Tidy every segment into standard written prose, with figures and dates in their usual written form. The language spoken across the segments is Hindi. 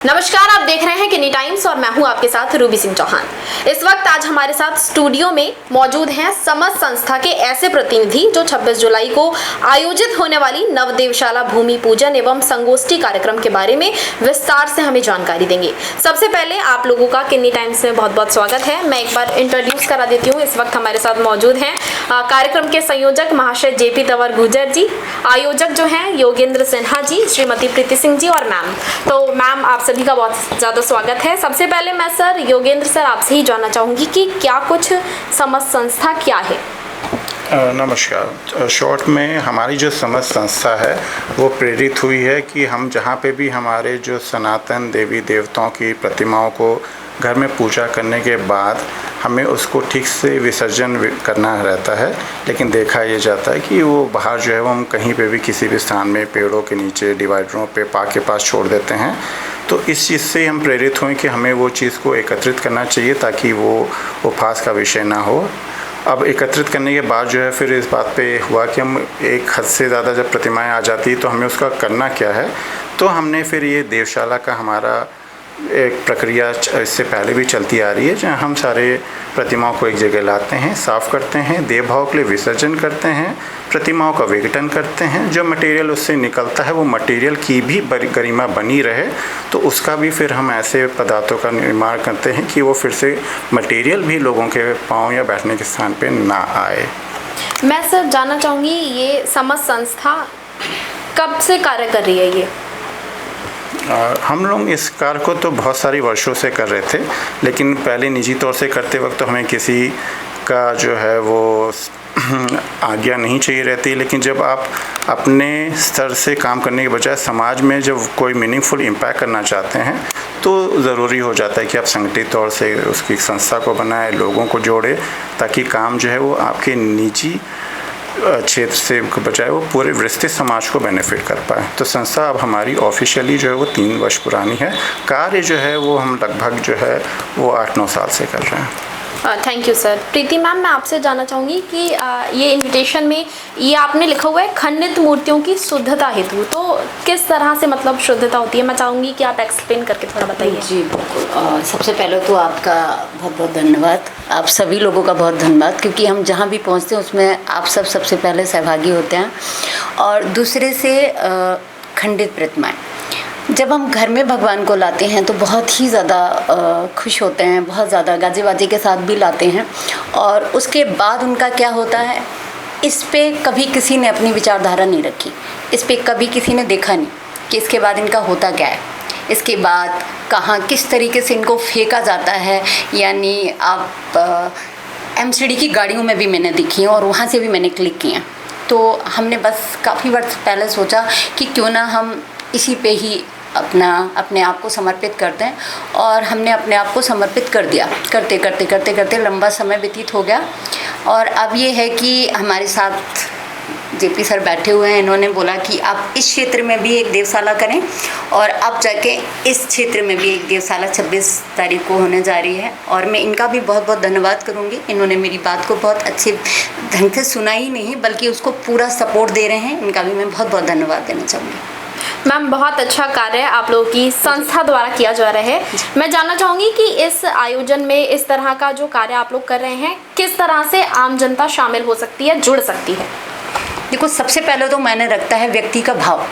नमस्कार, आप देख रहे हैं किनी टाइम्स और मैं हूं आपके साथ रूबी सिंह चौहान। इस वक्त आज हमारे साथ स्टूडियो में मौजूद हैं समस्त संस्था के ऐसे प्रतिनिधि जो 26 जुलाई को आयोजित होने वाली नवदेवशाला भूमि पूजन एवं संगोष्ठी कार्यक्रम के बारे में विस्तार से हमें जानकारी देंगे। सबसे पहले आप लोगों का किनी टाइम्स में बहुत बहुत स्वागत है। मैं एक बार इंट्रोड्यूस करा देती हूँ। इस वक्त हमारे साथ मौजूद हैं कार्यक्रम के संयोजक महाशय जेपी तंवर गुर्जर जी, आयोजक जो हैं योगेंद्र सिन्हा जी, श्रीमती प्रीति सिंह जी और मैम। तो मैम, आप सभी का बहुत ज़्यादा स्वागत है। सबसे पहले मैं सर योगेंद्र सर आपसे ही जानना चाहूँगी कि क्या कुछ समस्त संस्था क्या है? नमस्कार। शॉर्ट में हमारी जो समस्त संस्था है वो प्रेरित हुई है कि हम जहाँ पे भी हमारे जो सनातन देवी देवताओं की प्रतिमाओं को घर में पूजा करने के बाद हमें उसको ठीक से विसर्जन करना रहता है, लेकिन देखा ये जाता है कि वो बाहर जो है वो हम कहीं पे भी किसी भी स्थान में पेड़ों के नीचे, डिवाइडरों पे, पार्क के पास छोड़ देते हैं। तो इस चीज़ से हम प्रेरित हुए कि हमें वो चीज़ को एकत्रित करना चाहिए ताकि वो उपहास का विषय ना हो। अब एकत्रित करने के बाद जो है फिर इस बात पे हुआ कि हम एक हद से ज़्यादा जब प्रतिमाएं आ जाती तो हमें उसका करना क्या है। तो हमने फिर ये देवशाला का हमारा एक प्रक्रिया इससे पहले भी चलती आ रही है, जहाँ हम सारे प्रतिमाओं को एक जगह लाते हैं, साफ़ करते हैं, देव भाव के लिए विसर्जन करते हैं, प्रतिमाओं का विघटन करते हैं। जो मटेरियल उससे निकलता है वो मटेरियल की भी गरिमा बनी रहे, तो उसका भी फिर हम ऐसे पदार्थों का निर्माण करते हैं कि वो फिर से मटेरियल भी लोगों के पाँव या बैठने के स्थान पर ना आए। मैं सर जानना चाहूँगी, ये समस्त संस्था कब से कार्य कर रही है? ये हम लोग इस कार्य को तो बहुत सारी वर्षों से कर रहे थे, लेकिन पहले निजी तौर से करते वक्त तो हमें किसी का जो है वो आज्ञा नहीं चाहिए रहती। लेकिन जब आप अपने स्तर से काम करने के बजाय समाज में जब कोई मीनिंगफुल इम्पैक्ट करना चाहते हैं तो ज़रूरी हो जाता है कि आप संगठित तौर से उसकी संस्था को बनाएं, लोगों को जोड़ें, ताकि काम जो है वो आपके निजी क्षेत्र से बजाय वो पूरे विस्तृत समाज को बेनिफिट कर पाए। तो संस्था अब हमारी ऑफिशियली जो है वो 3 वर्ष पुरानी है। कार्य जो है वो हम लगभग जो है वो 8-9 साल से कर रहे हैं। Thank you sir. Preeti ma'am, मैं आपसे जानना चाहूँगी कि ये इनविटेशन में ये आपने लिखा हुआ है खंडित मूर्तियों की शुद्धता हेतु, तो किस तरह से मतलब शुद्धता होती है? मैं चाहूँगी कि आप एक्सप्लेन करके थोड़ा बताइए। जी बिल्कुल। सबसे पहले तो आपका बहुत बहुत धन्यवाद, आप सभी लोगों का बहुत धन्यवाद, क्योंकि हम जहाँ भी पहुँचते हैं उसमें आप सब सबसे पहले सहभागी होते हैं। और दूसरे से खंडित प्रतिमाएँ जब हम घर में भगवान को लाते हैं तो बहुत ही ज़्यादा खुश होते हैं, बहुत ज़्यादा गाजे बाजे के साथ भी लाते हैं। और उसके बाद उनका क्या होता है, इस पे कभी किसी ने अपनी विचारधारा नहीं रखी, इस पे कभी किसी ने देखा नहीं कि इसके बाद इनका होता क्या है, इसके बाद कहाँ किस तरीके से इनको फेंका जाता है। यानी आप MCD की गाड़ियों में भी मैंने देखी हैं और वहाँ से भी मैंने क्लिक किए हैं। तो हमने बस काफ़ी वर्ष पहले सोचा कि क्यों ना हम इसी पे ही अपने आप को समर्पित करते हैं, और हमने अपने आप को समर्पित कर दिया। करते करते करते करते लंबा समय व्यतीत हो गया, और अब ये है कि हमारे साथ जेपी सर बैठे हुए हैं। इन्होंने बोला कि आप इस क्षेत्र में भी एक देवशाला करें, और अब जाके इस क्षेत्र में भी एक देवशाला 26 तारीख को होने जा रही है। और मैं इनका भी बहुत बहुत धन्यवाद करूँगी। इन्होंने मेरी बात को बहुत अच्छे ढंग से सुना ही नहीं बल्कि उसको पूरा सपोर्ट दे रहे हैं। इनका भी मैं बहुत बहुत धन्यवाद देना चाहूँगी। मैम, बहुत अच्छा कार्य आप लोगों की संस्था द्वारा किया जा रहा है। मैं जानना चाहूँगी कि इस आयोजन में इस तरह का जो कार्य आप लोग कर रहे हैं, किस तरह से आम जनता शामिल हो सकती है, जुड़ सकती है? देखो, सबसे पहले तो मैंने रखता है व्यक्ति का भाव।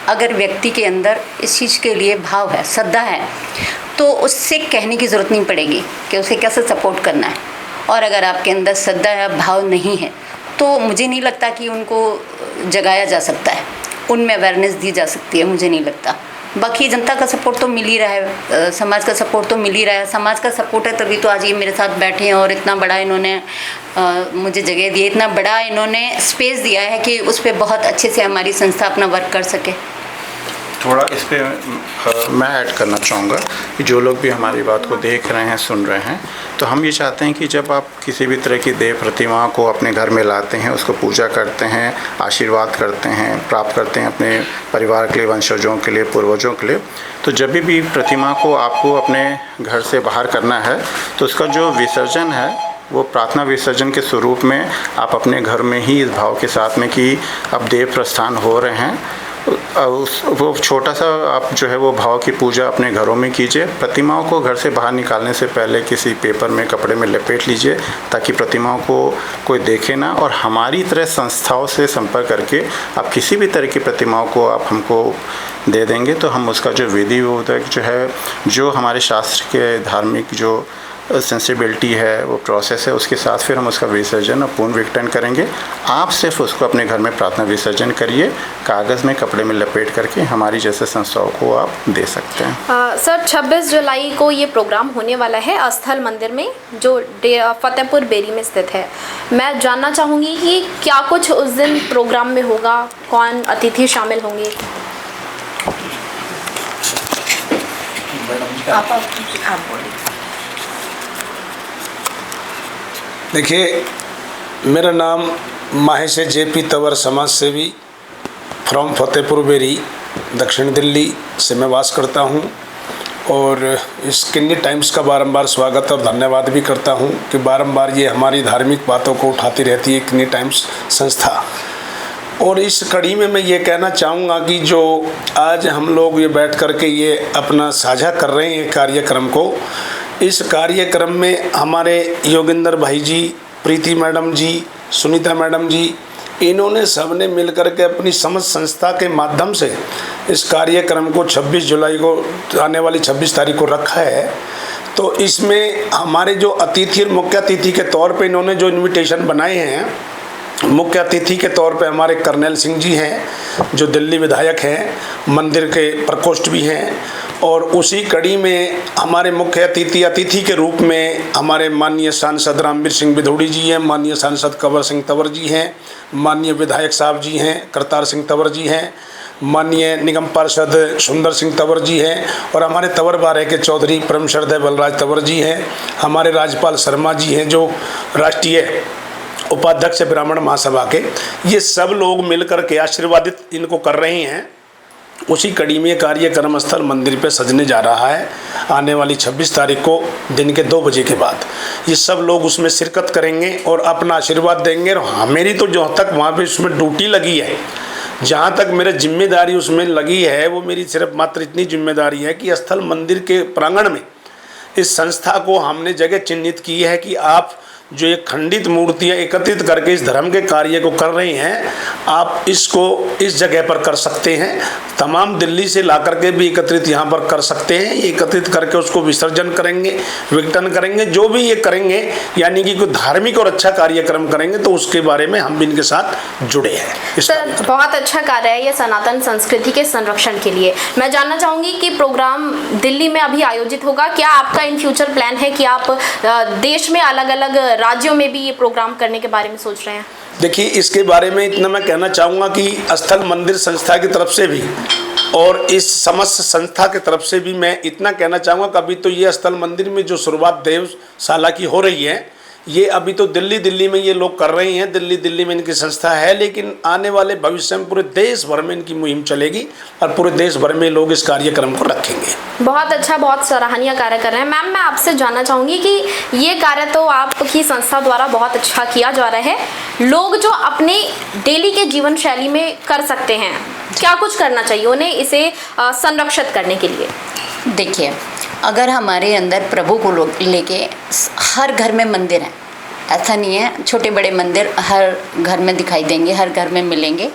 अगर व्यक्ति के अंदर इस चीज़ के लिए भाव है, श्रद्धा है, तो उससे कहने की ज़रूरत नहीं पड़ेगी कि उसे कैसे सपोर्ट करना है। और अगर आपके अंदर श्रद्धा या भाव नहीं है तो मुझे नहीं लगता कि उनको जगाया जा सकता है, उनमें अवेयरनेस दी जा सकती है, मुझे नहीं लगता। बाकी जनता का सपोर्ट तो मिल ही रहा है, समाज का सपोर्ट तो मिल ही रहा है। समाज का सपोर्ट है तभी तो आज ये मेरे साथ बैठे हैं, और इतना बड़ा इन्होंने मुझे जगह दी, इतना बड़ा इन्होंने स्पेस दिया है कि उस पर बहुत अच्छे से हमारी संस्था अपना वर्क कर सके। थोड़ा इस पर मैं ऐड करना चाहूँगा कि जो लोग भी हमारी बात को देख रहे हैं, सुन रहे हैं, तो हम ये चाहते हैं कि जब आप किसी भी तरह की देव प्रतिमा को अपने घर में लाते हैं, उसको पूजा करते हैं, आशीर्वाद करते हैं, प्राप्त करते हैं अपने परिवार के लिए, वंशजों के लिए, पूर्वजों के लिए, तो जब भी प्रतिमा को आपको अपने घर से बाहर करना है तो उसका जो विसर्जन है वो प्रार्थना विसर्जन के स्वरूप में आप अपने घर में ही इस भाव के साथ में कि अब देव प्रस्थान हो रहे हैं वो छोटा सा आप जो है वो भाव की पूजा अपने घरों में कीजिए। प्रतिमाओं को घर से बाहर निकालने से पहले किसी पेपर में, कपड़े में लपेट लीजिए ताकि प्रतिमाओं को कोई देखे ना। और हमारी तरह संस्थाओं से संपर्क करके आप किसी भी तरह की प्रतिमाओं को आप हमको दे देंगे तो हम उसका जो विधि जो है, जो हमारे शास्त्र के धार्मिक जो सेंसिबिलिटी है, वो प्रोसेस है, उसके साथ फिर हम उसका विसर्जन और पूर्ण विघटन करेंगे। आप सिर्फ उसको अपने घर में प्रार्थना विसर्जन करिए, कागज़ में, कपड़े में लपेट करके हमारी जैसे संस्थाओं को आप दे सकते हैं। सर 26 जुलाई को ये प्रोग्राम होने वाला है अस्थल मंदिर में जो फतेहपुर बेरी में स्थित है। मैं जानना चाहूँगी कि क्या कुछ उस दिन प्रोग्राम में होगा, कौन अतिथि शामिल होंगे? आप बोलिए। देखिए, मेरा नाम माहेश JP तंवर, समाज सेवी फ्रॉम फतेहपुर बेरी, दक्षिण दिल्ली से मैं वास करता हूं। और इस किन्नी टाइम्स का बारंबार स्वागत और धन्यवाद भी करता हूं कि बारंबार ये हमारी धार्मिक बातों को उठाती रहती है किन्नी टाइम्स संस्था। और इस कड़ी में मैं ये कहना चाहूँगा कि जो आज हम लोग ये बैठ करके ये अपना साझा कर रहे हैं कार्यक्रम को, इस कार्यक्रम में हमारे योगेंद्र भाई जी, प्रीति मैडम जी, सुनीता मैडम जी, इन्होंने सबने मिलकर के अपनी समस्त संस्था के माध्यम से इस कार्यक्रम को 26 जुलाई को, आने वाली 26 तारीख को रखा है। तो इसमें हमारे जो अतिथि और मुख्य अतिथि के तौर पे इन्होंने जो इनविटेशन बनाए हैं, मुख्य अतिथि के तौर पे हमारे कर्नल सिंह जी हैं जो दिल्ली विधायक हैं, मंदिर के प्रकोष्ठ भी हैं। और उसी कड़ी में हमारे मुख्य अतिथि के रूप में हमारे माननीय सांसद रामवीर सिंह बिधोड़ी जी हैं, माननीय सांसद कंवर सिंह तंवर जी हैं, माननीय विधायक साहब जी हैं करतार सिंह तंवर जी हैं, माननीय निगम पार्षद सुंदर सिंह तंवर जी हैं, और हमारे तंवर बारे के चौधरी परम श्रद्धेय बलराज तंवर जी हैं, हमारे राज्यपाल शर्मा जी हैं जो राष्ट्रीय उपाध्यक्ष ब्राह्मण महासभा के। ये सब लोग मिलकर के आशीर्वादित इनको कर रहे हैं। उसी कड़ी में कार्यक्रम स्थल मंदिर पे सजने जा रहा है आने वाली 26 तारीख को दिन के 2 बजे के बाद। ये सब लोग उसमें शिरकत करेंगे और अपना आशीर्वाद देंगे। और हाँ, मेरी तो जो तक वहाँ पे उसमें ड्यूटी लगी है, जहाँ तक मेरी जिम्मेदारी उसमें लगी है, वो मेरी सिर्फ मात्र इतनी जिम्मेदारी है कि स्थल मंदिर के प्रांगण में इस संस्था को हमने जगह चिन्हित की है कि आप जो ये खंडित मूर्तियाँ एकत्रित करके इस धर्म के कार्य को कर रही हैं, आप इसको इस जगह पर कर सकते हैं। तमाम दिल्ली से ला करके भी एकत्रित यहाँ पर कर सकते हैं। ये एकत्रित करके उसको विसर्जन करेंगे, विघटन करेंगे, जो भी ये करेंगे, यानी कि कोई धार्मिक और अच्छा कार्यक्रम करेंगे तो उसके बारे में हम भी इनके साथ जुड़े हैं। सर बहुत अच्छा कार्य है ये सनातन संस्कृति के संरक्षण के लिए। मैं जानना चाहूँगी कि प्रोग्राम दिल्ली में अभी आयोजित होगा, क्या आपका इन फ्यूचर प्लान है कि आप देश में अलग अलग राज्यों में भी ये प्रोग्राम करने के बारे में सोच रहे हैं? देखिए, इसके बारे में इतना मैं कहना चाहूँगा कि स्थल मंदिर संस्था की तरफ से भी और इस समस्त संस्था की तरफ से भी मैं इतना कहना चाहूँगा कि अभी तो ये स्थल मंदिर में जो शुरुआत देवशाला की हो रही है, ये अभी तो दिल्ली में ये लोग कर रहे हैं, दिल्ली में इनकी संस्था है, लेकिन आने वाले भविष्य में पूरे देश भर में इनकी मुहिम चलेगी और पूरे देश भर में लोग इस कार्यक्रम को रखेंगे। बहुत अच्छा, बहुत सराहनीय कार्य कर रहे हैं। मैम, मैं आपसे जानना चाहूँगी कि ये कार्य तो आपकी संस्था द्वारा बहुत अच्छा किया जा रहा है, लोग जो अपने डेली के जीवन शैली में कर सकते हैं, क्या कुछ करना चाहिए उन्हें इसे संरक्षित करने के लिए? देखिए, अगर हमारे अंदर प्रभु को लेके हर घर में मंदिर है, ऐसा नहीं है, छोटे बड़े मंदिर हर घर में दिखाई देंगे, हर घर में मिलेंगे,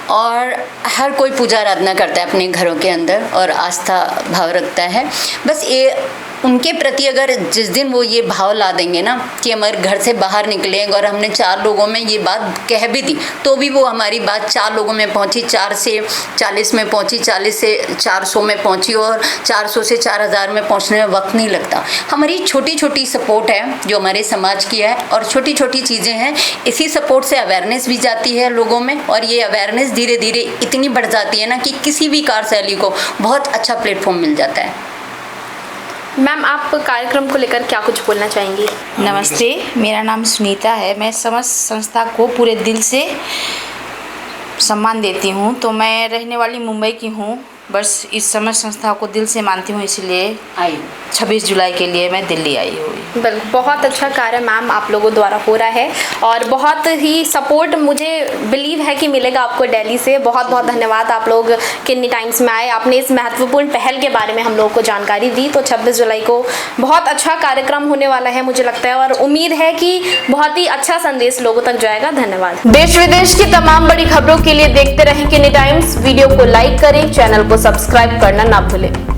और हर कोई पूजा आराधना करता है अपने घरों के अंदर और आस्था भाव रखता है। बस ये उनके प्रति अगर जिस दिन वो ये भाव ला देंगे ना कि हमारे घर से बाहर निकलेंगे और हमने 4 लोगों में ये बात कह भी दी, तो भी वो हमारी बात 4 लोगों में पहुंची, 4 से 40 में पहुंची, 40 से 400 में पहुंची, और 400 से 4000 में पहुंचने में वक्त नहीं लगता। हमारी छोटी छोटी सपोर्ट है जो हमारे समाज की है, और छोटी छोटी चीज़ें हैं, इसी सपोर्ट से अवेयरनेस भी जाती है लोगों में, और ये अवेयरनेस धीरे धीरे इतनी बढ़ जाती है ना कि किसी भी कार्यशैली को बहुत अच्छा प्लेटफॉर्म मिल जाता है। मैम, आप कार्यक्रम को लेकर क्या कुछ बोलना चाहेंगी? नमस्ते, मेरा नाम सुनीता है। मैं समस्त संस्था को पूरे दिल से सम्मान देती हूँ। तो मैं रहने वाली मुंबई की हूँ, बस इस समस्त संस्था को दिल से मानती हूँ, इसलिए आई 26 जुलाई के लिए मैं दिल्ली आई हुई। बिल्कुल, बहुत अच्छा कार्य मैम आप लोगों द्वारा हो रहा है और बहुत ही सपोर्ट मुझे बिलीव है कि मिलेगा आपको दिल्ली से। बहुत बहुत धन्यवाद, आप लोग किन्नी टाइम्स में आए, आपने इस महत्वपूर्ण पहल के बारे में हम लोगों को जानकारी दी। तो 26 जुलाई को बहुत अच्छा कार्यक्रम होने वाला है मुझे लगता है, और उम्मीद है कि बहुत ही अच्छा संदेश लोगों तक जाएगा। धन्यवाद। देश विदेश की तमाम बड़ी खबरों के लिए देखते रहें किन्नी टाइम्स। वीडियो को लाइक करें, चैनल को सब्सक्राइब करना ना भूलें।